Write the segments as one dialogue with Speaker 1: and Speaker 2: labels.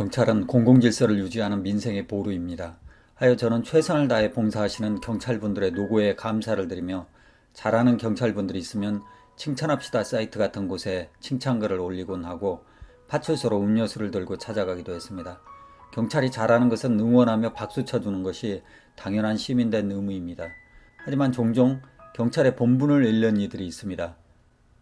Speaker 1: 경찰은 공공질서를 유지하는 민생의 보루입니다. 하여 저는 최선을 다해 봉사하시는 경찰분들의 노고에 감사를 드리며 잘하는 경찰분들이 있으면 칭찬합시다 사이트 같은 곳에 칭찬글을 올리곤 하고 파출소로 음료수를 들고 찾아가기도 했습니다. 경찰이 잘하는 것은 응원하며 박수 쳐주는 것이 당연한 시민된 의무입니다. 하지만 종종 경찰의 본분을 잃는 이들이 있습니다.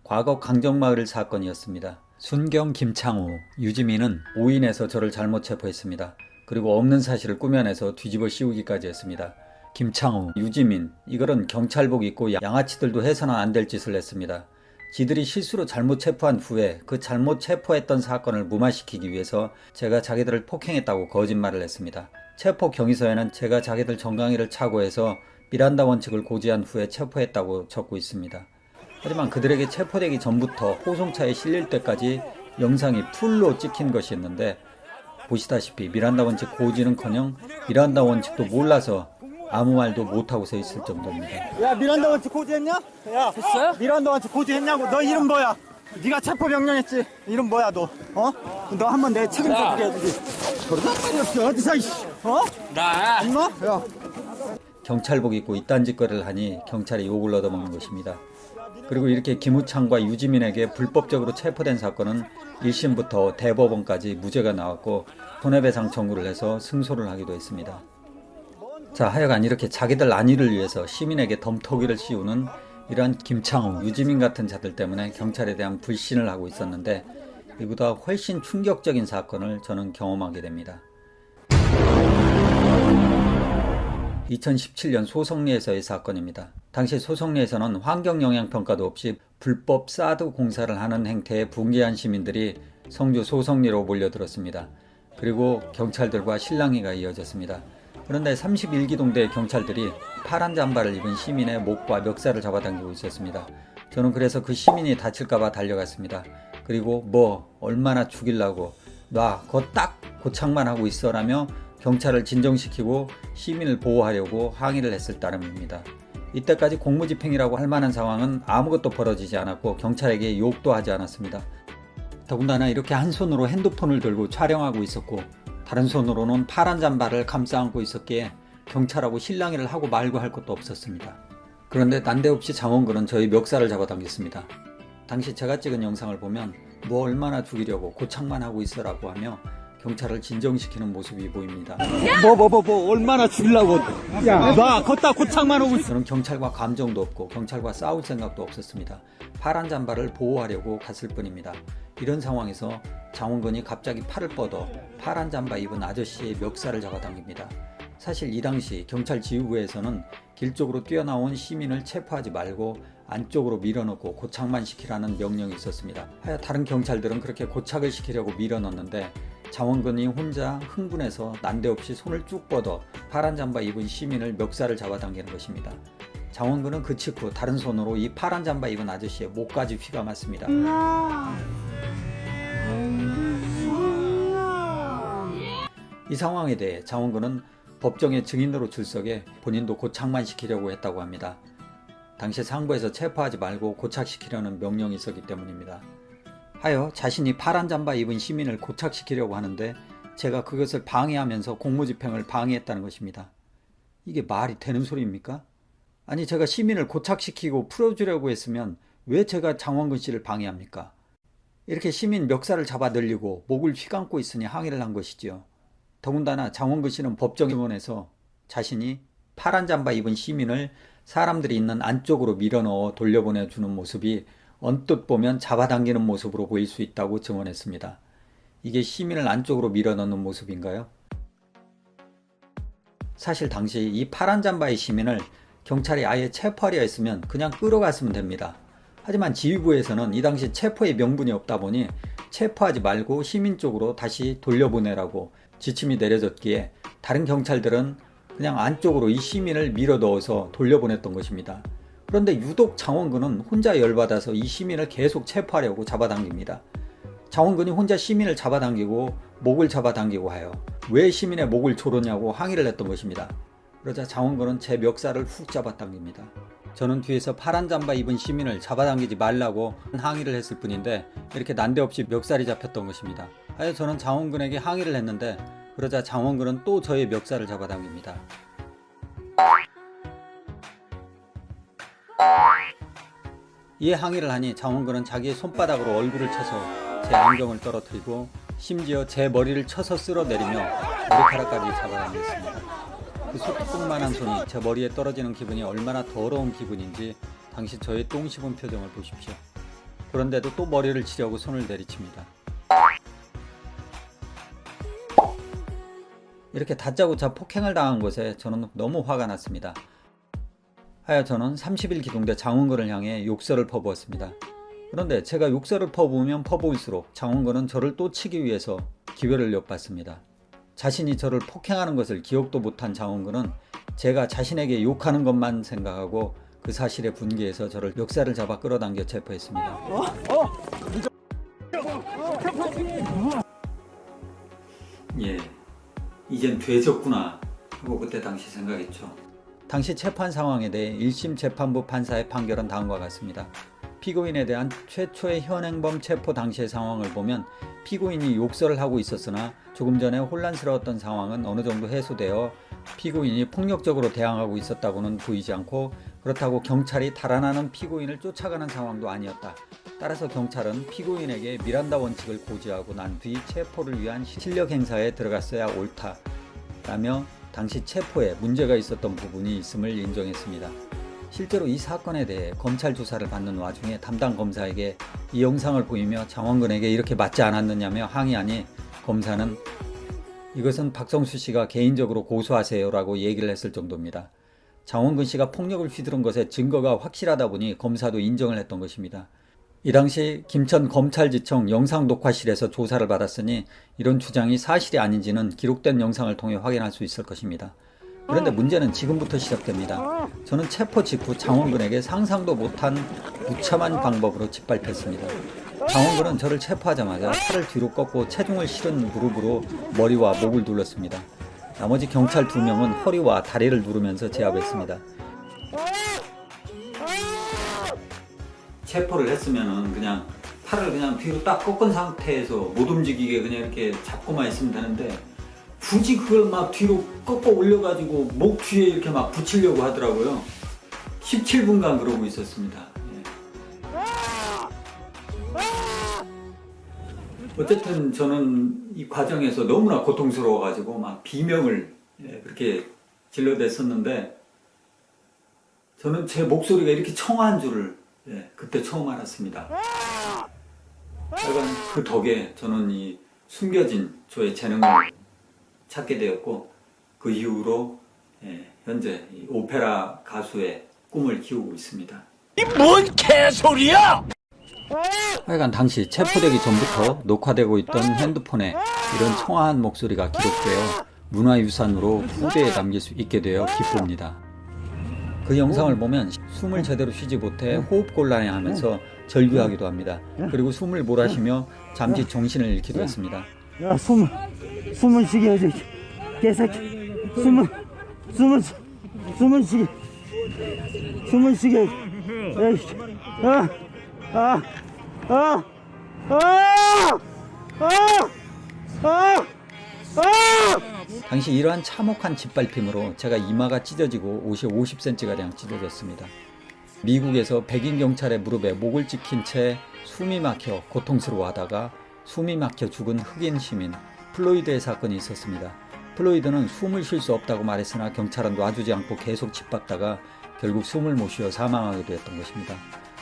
Speaker 1: 과거 강정마을 사건이었습니다. 순경, 김창호, 유지민은 오인해서 저를 잘못 체포했습니다. 그리고 없는 사실을 꾸며내서 뒤집어 씌우기까지 했습니다. 김창호, 유지민, 이들은 경찰복 입고 양아치들도 해서는 안 될 짓을 했습니다. 지들이 실수로 잘못 체포한 후에 그 잘못 체포했던 사건을 무마시키기 위해서 제가 자기들을 폭행했다고 거짓말을 했습니다. 체포 경위서에는 제가 자기들 정강이를 착오해서 미란다 원칙을 고지한 후에 체포했다고 적고 있습니다. 하지만 그들에게 체포되기 전부터 호송차에 실릴 때까지 영상이 풀로 찍힌 것이 있는데 보시다시피 미란다 원칙 고지는커녕 미란다 원칙도 몰라서 아무 말도 못하고 서 있을 정도입니다.
Speaker 2: 야, 미란다 원칙 고지했냐? 야,
Speaker 3: 했어요?
Speaker 2: 미란다 원칙 고지했냐고. 너 이름 뭐야? 네가 체포 명령했지? 이름 뭐야 너? 어? 너 한번 내 책임져 보게 해주지. 그러다 어디서 이씨? 어?
Speaker 3: 나
Speaker 2: 임마? 야.
Speaker 1: 경찰복 입고 이딴 짓거리를 하니 경찰이 욕을 얻어먹는 것입니다. 그리고 이렇게 김우창과 유지민에게 불법적으로 체포된 사건은 1심부터 대법원까지 무죄가 나왔고 손해배상 청구를 해서 승소를 하기도 했습니다. 자, 하여간 이렇게 자기들 안위를 위해서 시민에게 덤터기를 씌우는 이러한 김창호, 유지민 같은 자들 때문에 경찰에 대한 불신을 하고 있었는데 이보다 훨씬 충격적인 사건을 저는 경험하게 됩니다. 2017년 소성리에서의 사건입니다. 당시 소성리에서는 환경영향평가도 없이 불법 사드 공사를 하는 행태에 분개한 시민들이 성주 소성리로 몰려들었습니다. 그리고 경찰들과 실랑이가 이어졌습니다. 그런데 31기동대 경찰들이 파란 잠바를 입은 시민의 목과 멱살을 잡아당기고 있었습니다. 저는 그래서 그 시민이 다칠까봐 달려갔습니다. 그리고 얼마나 죽이려고 놔, 그거 딱 고착만 하고 있어라며 경찰을 진정시키고 시민을 보호하려고 항의를 했을 따름입니다. 이때까지 공무집행이라고 할 만한 상황은 아무것도 벌어지지 않았고 경찰에게 욕도 하지 않았습니다. 더군다나 이렇게 한 손으로 핸드폰을 들고 촬영하고 있었고 다른 손으로는 파란 잠바를 감싸 안고 있었기에 경찰하고 실랑이를 하고 말고 할 것도 없었습니다. 그런데 난데없이 장원근은 저희 멱살을 잡아당겼습니다. 당시 제가 찍은 영상을 보면 얼마나 죽이려고 고착만 하고 있어라고 하며 경찰을 진정시키는 모습이 보입니다.
Speaker 2: 얼마나 죽이려고. 야, 나 걷다 고창만 오고 있어.
Speaker 1: 저는 경찰과 감정도 없고 경찰과 싸울 생각도 없었습니다. 파란 잠바를 보호하려고 갔을 뿐입니다. 이런 상황에서 장원근이 갑자기 팔을 뻗어 파란 잠바 입은 아저씨의 멱살을 잡아당깁니다. 사실 이 당시 경찰 지휘부에서는 길 쪽으로 뛰어나온 시민을 체포하지 말고 안쪽으로 밀어넣고 고착만 시키라는 명령이 있었습니다. 하여 다른 경찰들은 그렇게 고착을 시키려고 밀어넣는데 장원근이 혼자 흥분해서 난데없이 손을 쭉 뻗어 파란 잠바 입은 시민을 멱살을 잡아당기는 것입니다. 장원근은 그 직후 다른 손으로 이 파란 잠바 입은 아저씨의 목까지 휘가 맞습니다. 이 상황에 대해 장원근은 법정에 증인으로 출석해 본인도 고착만 시키려고 했다고 합니다. 당시 상부에서 체포하지 말고 고착시키려는 명령이 있었기 때문입니다. 하여 자신이 파란 잠바 입은 시민을 고착시키려고 하는데 제가 그것을 방해하면서 공무집행을 방해했다는 것입니다. 이게 말이 되는 소리입니까? 아니, 제가 시민을 고착시키고 풀어주려고 했으면 왜 제가 장원근 씨를 방해합니까? 이렇게 시민 멱살을 잡아 늘리고 목을 휘감고 있으니 항의를 한 것이지요. 더군다나 장원근 씨는 법정 증언에서 자신이 파란 잠바 입은 시민을 사람들이 있는 안쪽으로 밀어넣어 돌려보내주는 모습이 언뜻 보면 잡아당기는 모습으로 보일 수 있다고 증언했습니다. 이게 시민을 안쪽으로 밀어넣는 모습인가요? 사실 당시 이 파란 잠바의 시민을 경찰이 아예 체포하려 했으면 그냥 끌어갔으면 됩니다. 하지만 지휘부에서는 이 당시 체포의 명분이 없다 보니 체포하지 말고 시민 쪽으로 다시 돌려보내라고 지침이 내려졌기에 다른 경찰들은 그냥 안쪽으로 이 시민을 밀어 넣어서 돌려보냈던 것입니다. 그런데 유독 장원근은 혼자 열받아서 이 시민을 계속 체포하려고 잡아당깁니다. 장원근이 혼자 시민을 잡아당기고 목을 잡아당기고 하여 왜 시민의 목을 조르냐고 항의를 했던 것입니다. 그러자 장원근은 제 멱살을 훅 잡아당깁니다. 저는 뒤에서 파란 잠바 입은 시민을 잡아당기지 말라고 항의를 했을 뿐인데 이렇게 난데없이 멱살이 잡혔던 것입니다. 하여 저는 장원근에게 항의를 했는데 그러자 장원근은 또 저의 멱살을 잡아당깁니다. 이에 항의를 하니 장원근은 자기의 손바닥으로 얼굴을 쳐서 제 안경을 떨어뜨리고 심지어 제 머리를 쳐서 쓸어내리며 머리카락까지 잡아당겼습니다. 그 소뚜껑만한 손이 제 머리에 떨어지는 기분이 얼마나 더러운 기분인지 당시 저의 똥 씹은 표정을 보십시오. 그런데도 또 머리를 치려고 손을 내리칩니다. 이렇게 다짜고짜 폭행을 당한 것에 저는 너무 화가 났습니다. 하여 저는 30일 기동대 장원근을 향해 욕설을 퍼부었습니다. 그런데 제가 욕설을 퍼부으면 퍼부을수록 장원근은 저를 또 치기 위해서 기회를 엿봤습니다. 자신이 저를 폭행하는 것을 기억도 못한 장원근은 제가 자신에게 욕하는 것만 생각하고 그 사실에 분개해서 저를 멱살을 잡아 끌어당겨 체포했습니다. 예, 이젠 돼졌구나 하고 그때 당시 생각했죠. 당시 체포한 상황에 대해 1심 재판부 판사의 판결은 다음과 같습니다. 피고인에 대한 최초의 현행범 체포 당시의 상황을 보면 피고인이 욕설을 하고 있었으나 조금 전에 혼란스러웠던 상황은 어느 정도 해소되어 피고인이 폭력적으로 대항하고 있었다고는 보이지 않고 그렇다고 경찰이 달아나는 피고인을 쫓아가는 상황도 아니었다. 따라서 경찰은 피고인에게 미란다 원칙을 고지하고 난 뒤 체포를 위한 실력 행사에 들어갔어야 옳다 라며 당시 체포에 문제가 있었던 부분이 있음을 인정했습니다. 실제로 이 사건에 대해 검찰 조사를 받는 와중에 담당 검사에게 이 영상을 보이며 장원근에게 이렇게 맞지 않았느냐며 항의하니 검사는 이것은 박성수 씨가 개인적으로 고소하세요 라고 얘기를 했을 정도입니다. 장원근 씨가 폭력을 휘두른 것에 증거가 확실하다 보니 검사도 인정을 했던 것입니다. 이 당시 김천 검찰지청 영상녹화실에서 조사를 받았으니 이런 주장이 사실이 아닌지는 기록된 영상을 통해 확인할 수 있을 것입니다. 그런데 문제는 지금부터 시작됩니다. 저는 체포 직후 장원근에게 상상도 못한 무참한 방법으로 짓밟혔습니다. 장원근은 저를 체포하자마자 팔을 뒤로 꺾고 체중을 실은 무릎으로 머리와 목을 눌렀습니다. 나머지 경찰 2명은 허리와 다리를 누르면서 제압했습니다. 체포를 했으면은 그냥 팔을 그냥 뒤로 딱 꺾은 상태에서 못 움직이게 그냥 이렇게 잡고만 있으면 되는데 굳이 그걸 막 뒤로 꺾어 올려가지고 목 뒤에 이렇게 막 붙이려고 하더라고요. 17분간 그러고 있었습니다. 어쨌든 저는 이 과정에서 너무나 고통스러워가지고 막 비명을 그렇게 질러댔었는데 저는 제 목소리가 이렇게 청아한 줄을 그때 처음 알았습니다. 하여간 그 덕에 저는 이 숨겨진 저의 재능을 찾게 되었고 그 이후로 현재 이 오페라 가수의 꿈을 키우고 있습니다.
Speaker 3: 이 뭔 개소리야!
Speaker 1: 하여간 당시 체포되기 전부터 녹화되고 있던 핸드폰에 이런 청아한 목소리가 기록되어 문화유산으로 후대에 남길 수 있게 되어 기쁩니다. 그 영상을 보면 숨을 제대로 쉬지 못해 호흡곤란해하면서 절규하기도 합니다. 그리고 숨을 몰아쉬며 잠시 정신을 잃기도 했습니다.
Speaker 2: 야, 숨을 쉬게 해줘. 개새끼. 숨을 쉬게 해줘.
Speaker 1: 당시 이러한 참혹한 짓밟힘으로 제가 이마가 찢어지고 옷이 50cm가량 찢어졌습니다. 미국에서 백인 경찰의 무릎에 목을 찍힌 채 숨이 막혀 고통스러워하다가 숨이 막혀 죽은 흑인 시민 플로이드의 사건이 있었습니다. 플로이드는 숨을 쉴 수 없다고 말했으나 경찰은 놔주지 않고 계속 짓밟다가 결국 숨을 못 쉬어 사망하기도 했던 것입니다.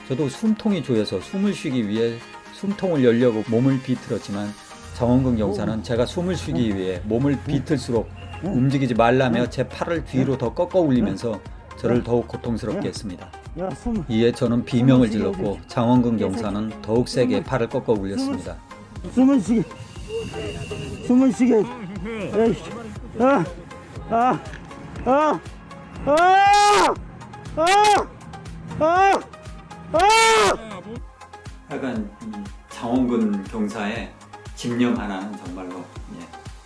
Speaker 1: 저도 숨통이 조여서 숨을 쉬기 위해 숨통을 열려고 몸을 비틀었지만 장원근 경사는 제가 숨을 쉬기 위해 몸을 비틀수록 움직이지 말라며 제 팔을 뒤로 더 꺾어 올리면서 저를 더욱 고통스럽게 했습니다. 이에 저는 비명을 질렀고 장원근 경사는 더욱 세게 팔을 꺾어 올렸습니다.
Speaker 2: 숨을 쉬게
Speaker 1: 하여간 장원근 경사의 집념 하나는 정말로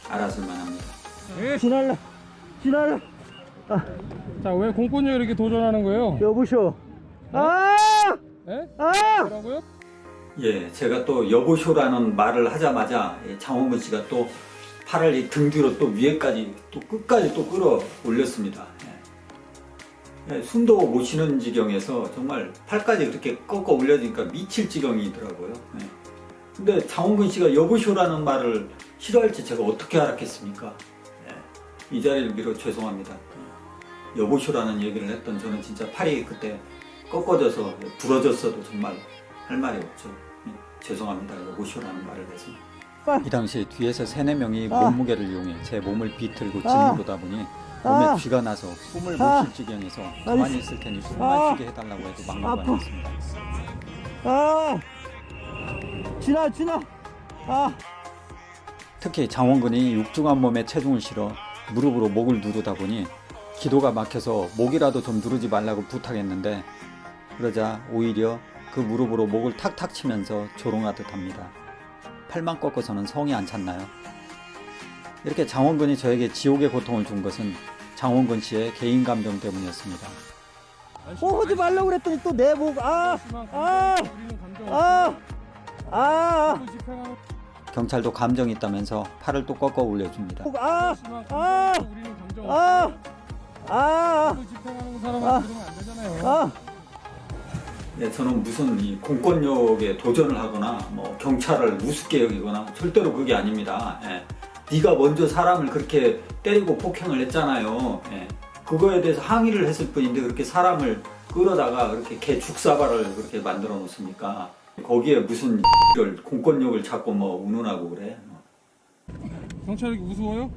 Speaker 1: 알아줄 만합니다.
Speaker 2: 지날라
Speaker 4: 자, 왜 공권력에 이렇게 도전하는 거예요?
Speaker 2: 여보쇼
Speaker 4: 예? 뭐라고요?
Speaker 1: 예, 제가 또 여보쇼라는 말을 하자마자 장원근 씨가 또 팔을 이 등 뒤로 또 위에까지 또 끝까지 또 끌어 올렸습니다. 예, 숨도 못 쉬는 지경에서 정말 팔까지 그렇게 꺾어 올려지니까 미칠 지경이더라고요. 예. 근데 장원근 씨가 여보쇼라는 말을 싫어할지 제가 어떻게 알았겠습니까? 예, 이 자리를 빌어 죄송합니다. 여보쇼라는 얘기를 했던 저는 진짜 팔이 그때 꺾어져서 부러졌어도 정말 할 말이 없죠. 예, 죄송합니다. 여보쇼라는 말을 해서. 이 당시 뒤에서 3-4명이 몸무게를 이용해 제 몸을 비틀고 짓누르다 보니 몸에 쥐가 나서 숨을 못 쉴 지경에서 가만히 있을 테니 숨만 쉬게 해달라고 해도 막무가내였습니다.
Speaker 2: 진아.
Speaker 1: 특히 장원근이 육중한 몸에 체중을 실어 무릎으로 목을 누르다 보니 기도가 막혀서 목이라도 좀 누르지 말라고 부탁했는데 그러자 오히려 그 무릎으로 목을 탁탁 치면서 조롱하듯 합니다. 팔만 꺾어서는 성이 안 찼나요? 이렇게 장원근이 저에게 지옥의 고통을 준 것은 장원근 씨의 개인 감정 때문이었습니다.
Speaker 2: 하지 말라고 그랬더니 또 내 목,
Speaker 1: 경찰도 감정이 있다면서 팔을 또 꺾어 올려줍니다. 예, 저는 무슨 이 공권력에 도전을 하거나 뭐 경찰을 우습게 여기거나 절대로 그게 아닙니다. 예. 네가 먼저 사람을 그렇게 때리고 폭행을 했잖아요. 예. 그거에 대해서 항의를 했을 뿐인데 그렇게 사람을 끌어다가 그렇게 개 죽사발을 그렇게 만들어 놓습니까? 거기에 무슨 공권력을 잡고 뭐 운운하고 그래.
Speaker 4: 경찰이 우스워요?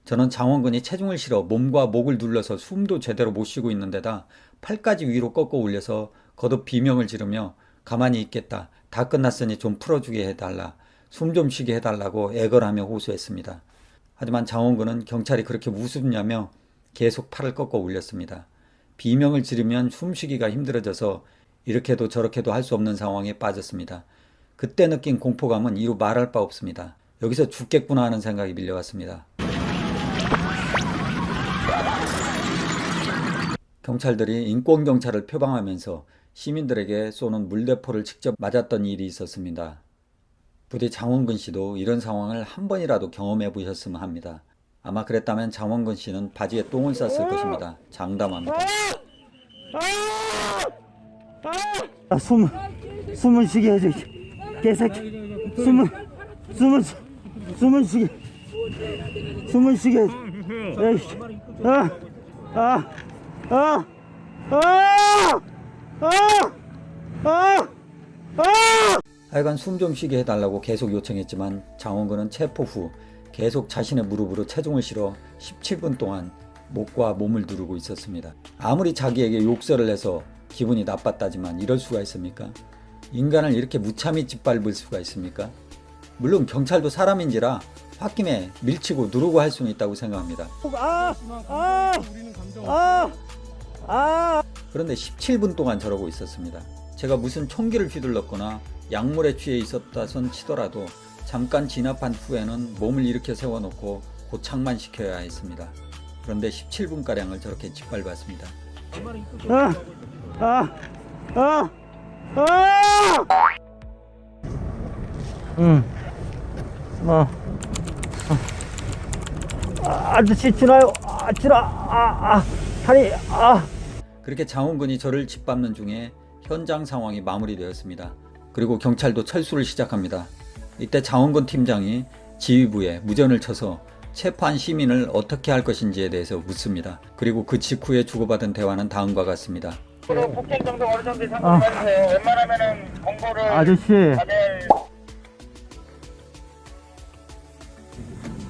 Speaker 1: 저는 장원근이 체중을 실어 몸과 목을 눌러서 숨도 제대로 못 쉬고 있는데다 팔까지 위로 꺾어 올려서 거듭 비명을 지르며 가만히 있겠다. 다 끝났으니 좀 풀어주게 해달라. 숨 좀 쉬게 해달라고 애걸하며 호소했습니다. 하지만 장원근은 경찰이 그렇게 우습냐며 계속 팔을 꺾어 올렸습니다. 비명을 지르면 숨쉬기가 힘들어져서 이렇게도 저렇게도 할 수 없는 상황에 빠졌습니다. 그때 느낀 공포감은 이루 말할 바 없습니다. 여기서 죽겠구나 하는 생각이 밀려왔습니다. 경찰들이 인권경찰을 표방하면서 시민들에게 쏘는 물대포를 직접 맞았던 일이 있었습니다. 부디 장원근 씨도 이런 상황을 한 번이라도 경험해 보셨으면 합니다. 아마 그랬다면 장원근 씨는 바지에 똥을 쌌을 것입니다. 장담합니다.
Speaker 2: 숨을 쉬게 해줘, 개새끼. 숨을 쉬게 해줘. 에이씨.
Speaker 1: 하여간 숨 좀 쉬게 해달라고 계속 요청했지만 장원근은 체포 후 계속 자신의 무릎으로 체중을 실어 17분 동안 목과 몸을 누르고 있었습니다. 아무리 자기에게 욕설을 해서 기분이 나빴다지만 이럴 수가 있습니까? 인간을 이렇게 무참히 짓밟을 수가 있습니까? 물론 경찰도 사람인지라 홧김에 밀치고 누르고 할 수는 있다고 생각합니다. 그런데 17분 동안 저러고 있었습니다. 제가 무슨 총기를 휘둘렀거나 약물에 취해 있었다선 치더라도 잠깐 진압한 후에는 몸을 일으켜 세워놓고 고착만 시켜야 했습니다. 그런데 17분가량을 저렇게 짓밟았습니다.
Speaker 2: 아저씨 주나요? 다리.
Speaker 1: 그렇게 장원근이 저를 짓밟는 중에 현장 상황이 마무리되었습니다. 그리고 경찰도 철수를 시작합니다. 이때 장원근 팀장이 지휘부에 무전을 쳐서 체포한 시민을 어떻게 할 것인지에 대해서 묻습니다. 그리고 그 직후에 주고받은 대화는 다음과 같습니다.
Speaker 5: 폭행 정도 어느 정도 상관해주세요. 웬만하면은 공고를
Speaker 2: 아저씨.
Speaker 5: 다들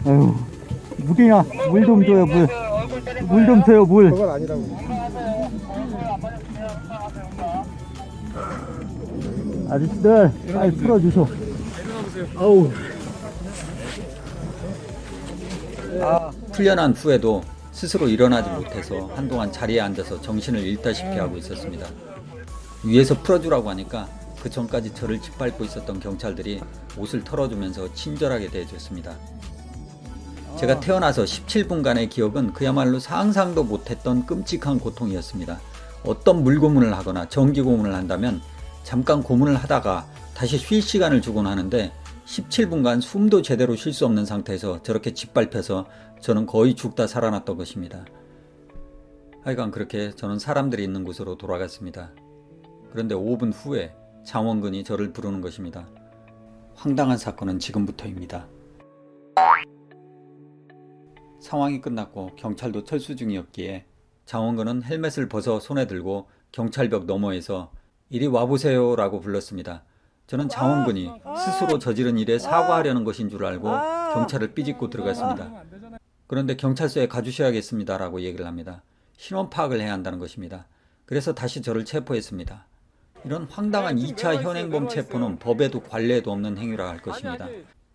Speaker 2: 아유, 물이나 물 좀 줘요, 물. 물 좀 줘요, 물.
Speaker 5: 그건 아니라고. 건강하세요. 안 맞으세요. 건강하세요.
Speaker 2: 아저씨들 빨리 풀어주소. 아우.
Speaker 1: 풀려난 후에도 스스로 일어나지 못해서 한동안 자리에 앉아서 정신을 잃다시피 하고 있었습니다. 위에서 풀어주라고 하니까 그 전까지 저를 짓밟고 있었던 경찰들이 옷을 털어주면서 친절하게 대해줬습니다. 제가 태어나서 17분간의 기억은 그야말로 상상도 못했던 끔찍한 고통이었습니다. 어떤 물고문을 하거나 전기고문을 한다면 잠깐 고문을 하다가 다시 쉴 시간을 주곤 하는데 17분간 숨도 제대로 쉴 수 없는 상태에서 저렇게 짓밟혀서 저는 거의 죽다 살아났던 것입니다. 하여간 그렇게 저는 사람들이 있는 곳으로 돌아갔습니다. 그런데 5분 후에 장원근이 저를 부르는 것입니다. 황당한 사건은 지금부터입니다. 상황이 끝났고 경찰도 철수 중이었기에 장원근은 헬멧을 벗어 손에 들고 경찰벽 너머에서 이리 와보세요 라고 불렀습니다. 저는 장원근이 스스로 저지른 일에 사과하려는 것인 줄 알고 경찰을 삐짓고 들어갔습니다. 그런데 경찰서에 가주셔야겠습니다 라고 얘기를 합니다. 신원 파악을 해야 한다는 것입니다. 그래서 다시 저를 체포했습니다. 이런 황당한 2차 현행범 체포는 법에도 관례에도 없는 행위라 할 것입니다.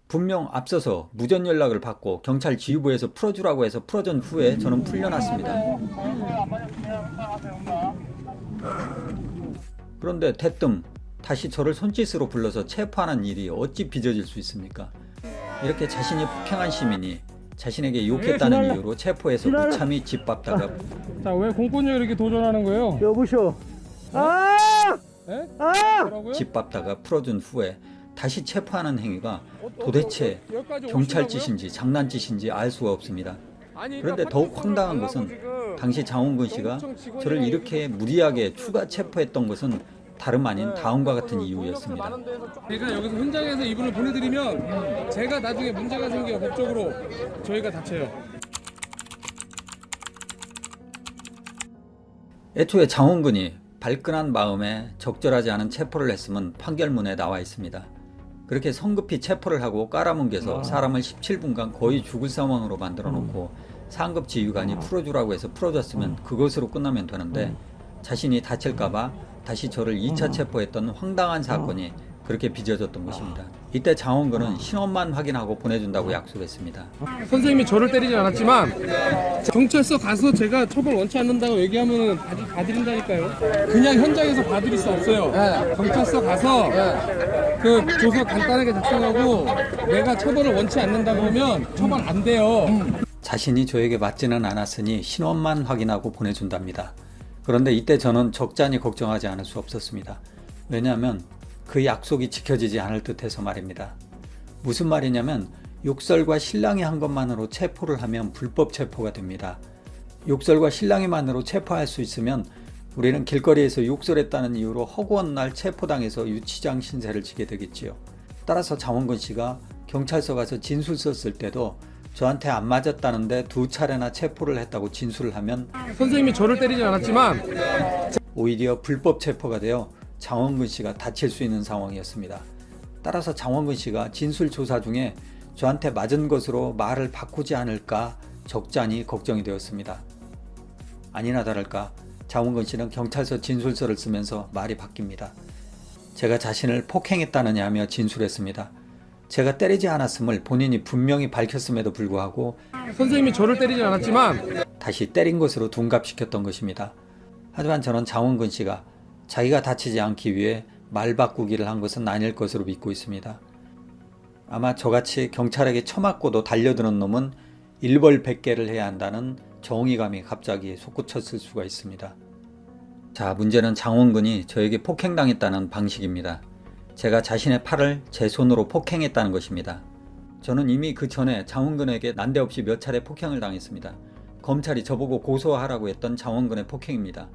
Speaker 1: 분명 앞서서 무전 연락을 받고 경찰 지휘부에서 풀어주라고 해서 풀어준 후에 저는 풀려났습니다. 그런데 대뜸 다시 저를 손짓으로 불러서 체포하는 일이 어찌 빚어질 수 있습니까? 이렇게 자신이 폭행한 시민이 자신에게 욕했다는 이유로 체포해서 무참히 짓밟다가
Speaker 4: 자, 왜 공권력에 이렇게 도전하는 거예요?
Speaker 2: 여보쇼.
Speaker 4: 네? 뭐라고요?
Speaker 1: 짓밟다가 풀어준 후에 다시 체포하는 행위가 도대체
Speaker 4: 여기까지
Speaker 1: 경찰
Speaker 4: 오시라고요?
Speaker 1: 짓인지 장난짓인지 알 수가 없습니다.
Speaker 4: 아니,
Speaker 1: 그런데
Speaker 4: 그러니까
Speaker 1: 더욱 황당한
Speaker 4: 파출소를
Speaker 1: 것은
Speaker 4: 달라고
Speaker 1: 당시 장원근 씨가
Speaker 4: 경찰청 직원이랑
Speaker 1: 저를 이렇게 무리하게 추가 체포했던 것은 다름 아닌 다음과 같은 이유였습니다.
Speaker 4: 제가 여기서 현장에서 이분을 보내드리면 제가 나중에 문제가 생겨 법적으로 저희가 다쳐요.
Speaker 1: 애초에 장원근이 발끈한 마음에 적절하지 않은 체포를 했으면 판결문에 나와 있습니다. 그렇게 성급히 체포를 하고 깔아뭉개서 사람을 17분간 거의 죽을 상황으로 만들어 놓고 상급 지휘관이 풀어주라고 해서 풀어줬으면 그것으로 끝나면 되는데 자신이 다칠까봐 다시 저를 2차 체포했던 황당한 사건이 그렇게 빚어졌던 것입니다. 이때 장원근은 신원만 확인하고 보내준다고 약속했습니다.
Speaker 4: 선생님이 저를 때리지 않았지만 경찰서 가서 제가 처벌 원치 않는다고 얘기하면 봐드린다니까요. 그냥 현장에서 봐드릴 수 없어요. 경찰서 가서 그 조서 간단하게 작성하고 내가 처벌을 원치 않는다 그러면 처벌 안 돼요.
Speaker 1: 자신이 저에게 맞지는 않았으니 신원만 확인하고 보내준답니다. 그런데 이때 저는 적잖이 걱정하지 않을 수 없었습니다. 왜냐하면 그 약속이 지켜지지 않을 듯해서 말입니다. 무슨 말이냐면 욕설과 실랑이 한 것만으로 체포를 하면 불법 체포가 됩니다. 욕설과 실랑이만으로 체포할 수 있으면 우리는 길거리에서 욕설했다는 이유로 허구한 날 체포당해서 유치장 신세를 지게 되겠지요. 따라서 장원근 씨가 경찰서 가서 진술 썼을 때도 저한테 안 맞았다는데 2차례나 체포를 했다고 진술을 하면
Speaker 4: 선생님이 저를 때리지 않았지만
Speaker 1: 오히려 불법 체포가 되어 장원근 씨가 다칠 수 있는 상황이었습니다. 따라서 장원근 씨가 진술 조사 중에 저한테 맞은 것으로 말을 바꾸지 않을까 적잖이 걱정이 되었습니다. 아니나 다를까 장원근 씨는 경찰서 진술서를 쓰면서 말이 바뀝니다. 제가 자신을 폭행했다느냐 하며 진술했습니다. 제가 때리지 않았음을 본인이 분명히 밝혔음에도 불구하고
Speaker 4: 선생님이 저를 때리지 않았지만
Speaker 1: 다시 때린 것으로 둔갑시켰던 것입니다. 하지만 저는 장원근 씨가 자기가 다치지 않기 위해 말 바꾸기를 한 것은 아닐 것으로 믿고 있습니다. 아마 저같이 경찰에게 처맞고도 달려드는 놈은 일벌백계를 해야 한다는 정의감이 갑자기 솟구쳤을 수가 있습니다. 자, 문제는 장원근이 저에게 폭행당했다는 방식입니다. 제가 자신의 팔을 제 손으로 폭행했다는 것입니다. 저는 이미 그 전에 장원근에게 난데없이 몇 차례 폭행을 당했습니다. 검찰이 저보고 고소하라고 했던 장원근의 폭행입니다.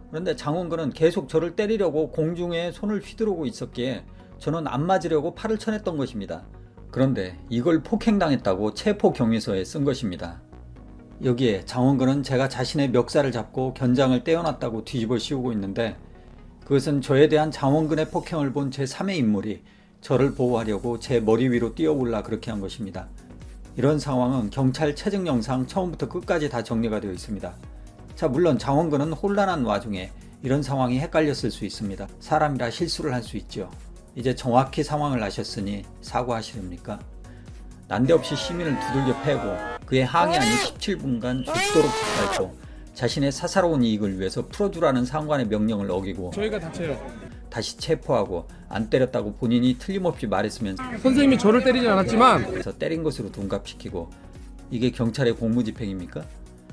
Speaker 1: 그런데 장원근은 계속 저를 때리려고 공중에 손을 휘두르고 있었기에 저는 안 맞으려고 팔을 쳐냈던 것입니다. 그런데 이걸 폭행당했다고 체포 경위서에 쓴 것입니다. 여기에 장원근은 제가 자신의 멱살을 잡고 견장을 떼어놨다고 뒤집어 씌우고 있는데 그것은 저에 대한 장원근의 폭행을 본 제3의 인물이 저를 보호하려고 제 머리 위로 뛰어올라 그렇게 한 것입니다. 이런 상황은 경찰 체증 영상 처음부터 끝까지 다 정리가 되어 있습니다. 자, 물론 장원근은 혼란한 와중에 이런 상황이 헷갈렸을 수 있습니다. 사람이라 실수를 할 수 있죠. 이제 정확히 상황을 아셨으니 사과하시렵니까? 난데없이 시민을 두들겨 패고 그의 항의안이 17분간 죽도록 짓밟고 자신의 사사로운 이익을 위해서 풀어주라는 상관의 명령을 어기고
Speaker 4: 저희가 다쳐요.
Speaker 1: 다시 체포하고 안 때렸다고 본인이 틀림없이 말했으면
Speaker 4: 선생님이 저를 때리지 않았지만
Speaker 1: 그래서 때린 것으로 둔갑시키고 이게 경찰의 공무집행입니까?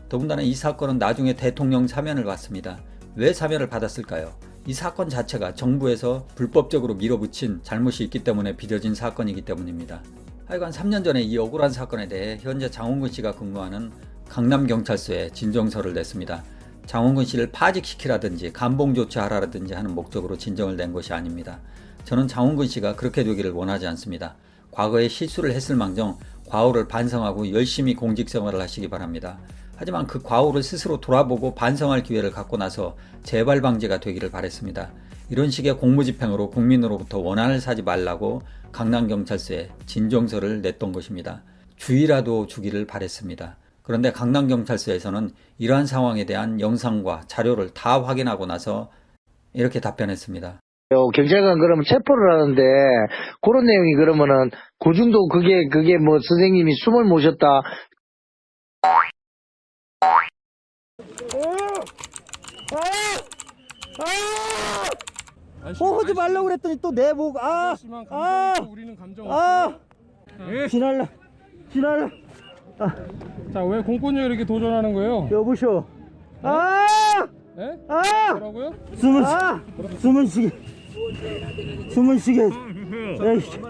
Speaker 1: 더군다나 이 사건은 나중에 대통령 사면을 받습니다. 왜 사면을 받았을까요? 이 사건 자체가 정부에서 불법적으로 밀어붙인 잘못이 있기 때문에 빚어진 사건이기 때문입니다. 하여간 3년 전에 이 억울한 사건에 대해 현재 장원근 씨가 근무하는 강남경찰서에 진정서를 냈습니다. 장원근 씨를 파직시키라든지 감봉 조치하라든지 하는 목적으로 진정을 낸 것이 아닙니다. 저는 장원근 씨가 그렇게 되기를 원하지 않습니다. 과거에 실수를 했을 망정 과오를 반성하고 열심히 공직생활을 하시기 바랍니다. 하지만 그 과오를 스스로 돌아보고 반성할 기회를 갖고 나서 재발 방지가 되기를 바랬습니다. 이런 식의 공무집행으로 국민으로부터 원한을 사지 말라고 강남경찰서에 진정서를 냈던 것입니다. 주의라도 주기를 바랬습니다. 그런데 강남경찰서에서는 이러한 상황에 대한 영상과 자료를 다 확인하고 나서 이렇게 답변했습니다.
Speaker 6: 경찰관 그러면 체포를 하는데 그런 내용이 그러면은 고중도 그게 뭐 선생님이 숨을 모셨다.
Speaker 2: 하지 말라고 그랬더니 또 내 목,
Speaker 4: 아저씨만 감정 있고 우리는 감정 없어.
Speaker 2: 지날라.
Speaker 4: 자, 왜 공권력에 이렇게 도전하는 거예요?
Speaker 2: 여보쇼.
Speaker 4: 네? 뭐라고요?
Speaker 2: 숨을 쉬게. 에이씨.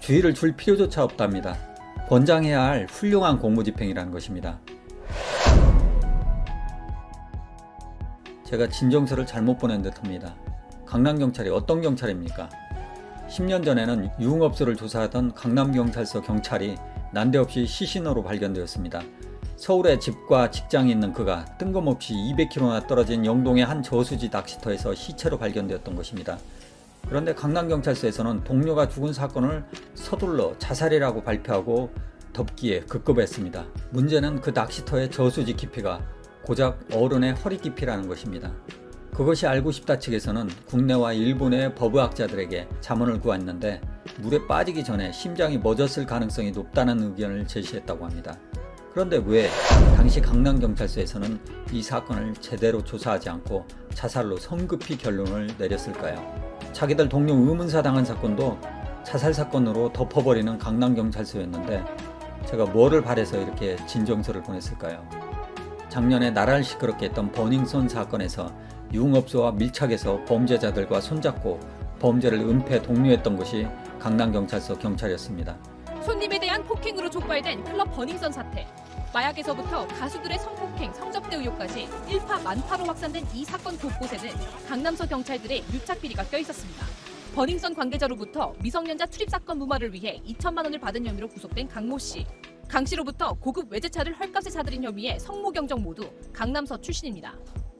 Speaker 1: 주의를 줄 필요조차 없답니다. 권장해야 할 훌륭한 공무집행이라는 것입니다. 제가 진정서를 잘못 보낸 듯합니다. 강남경찰이 어떤 경찰입니까? 10년 전에는 유흥업소를 조사하던 강남경찰서 경찰이 난데없이 시신으로 발견되었습니다. 서울에 집과 직장이 있는 그가 뜬금없이 200km나 떨어진 영동의 한 저수지 낚시터에서 시체로 발견되었던 것입니다. 그런데 강남경찰서에서는 동료가 죽은 사건을 서둘러 자살이라고 발표하고 덮기에 급급했습니다. 문제는 그 낚시터의 저수지 깊이가 고작 어른의 허리 깊이라는 것입니다. 그것이 알고 싶다 측에서는 국내와 일본의 법의학자들에게 자문을 구했는데 물에 빠지기 전에 심장이 멎었을 가능성이 높다는 의견을 제시했다고 합니다. 그런데 왜 당시 강남경찰서에서는 이 사건을 제대로 조사하지 않고 자살로 성급히 결론을 내렸을까요? 자기들 동료 의문사 당한 사건도 자살 사건으로 덮어버리는 강남경찰서였는데 제가 뭐를 바래서 이렇게 진정서를 보냈을까요? 작년에 나라를 시끄럽게 했던 버닝썬 사건에서 유흥업소와 밀착해서 범죄자들과 손잡고 범죄를 은폐 독려했던 것이 강남경찰서 경찰이었습니다.
Speaker 7: 손님에 대한 폭행으로 촉발된 클럽 버닝썬 사태. 마약에서부터 가수들의 성폭행, 성접대 의혹까지 일파만파로 확산된 이 사건 곳곳에는 강남서 경찰들의 유착 비리가 껴있었습니다. 버닝썬 관계자로부터 미성년자 출입 사건 무마를 위해 2천만 원을 받은 혐의로 구속된 강모 씨. 강 씨로부터 고급 외제차를 헐값에 사들인 혐의의 성모 경정 모두 강남서 출신입니다.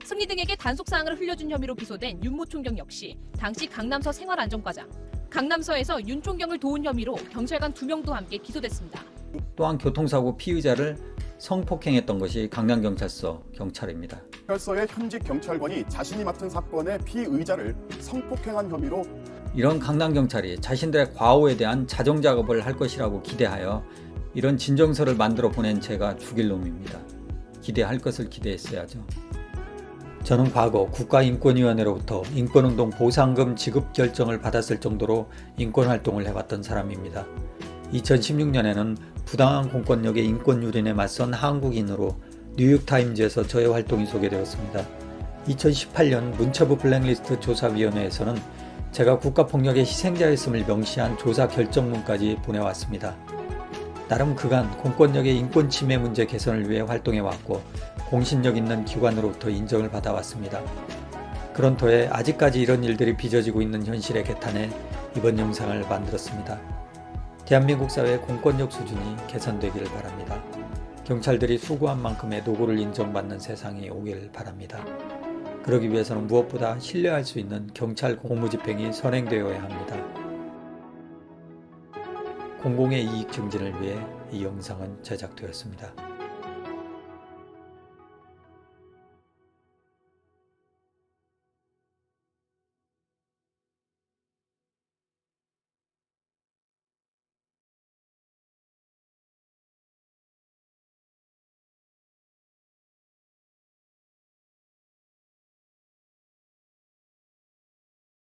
Speaker 7: 승리 등에게 단속 사항을 흘려준 혐의로 기소된 윤모 총경 역시 당시 강남서 생활안전과장. 강남서에서 윤 총경을 도운 혐의로 경찰관 2명도 함께 기소됐습니다.
Speaker 1: 또한 교통사고 피의자를 성폭행했던 것이 강남경찰서 경찰입니다.
Speaker 8: 경찰서의 현직 경찰관이 자신이 맡은 사건의 피의자를 성폭행한 혐의로
Speaker 1: 이런 강남경찰이 자신들의 과오에 대한 자정작업을 할 것이라고 기대하여 이런 진정서를 만들어 보낸 제가 죽일 놈입니다. 기대할 것을 기대했어야죠. 저는 과거 국가인권위원회로부터 인권운동 보상금 지급 결정을 받았을 정도로 인권활동을 해왔던 사람입니다. 2016년에는 부당한 공권력의 인권유린에 맞선 한국인으로 뉴욕타임즈에서 저의 활동이 소개되었습니다. 2018년 문체부 블랙리스트 조사위원회에서는 제가 국가폭력의 희생자였음을 명시한 조사 결정문까지 보내왔습니다. 나름 그간 공권력의 인권 침해 문제 개선을 위해 활동해왔고 공신력 있는 기관으로부터 인정을 받아왔습니다. 그런 터에 아직까지 이런 일들이 빚어지고 있는 현실에 개탄해 이번 영상을 만들었습니다. 대한민국 사회의 공권력 수준이 개선되기를 바랍니다. 경찰들이 수고한 만큼의 노고를 인정받는 세상이 오길 바랍니다. 그러기 위해서는 무엇보다 신뢰할 수 있는 경찰 공무집행이 선행되어야 합니다. 공공의 이익 증진을 위해 이 영상은 제작되었습니다.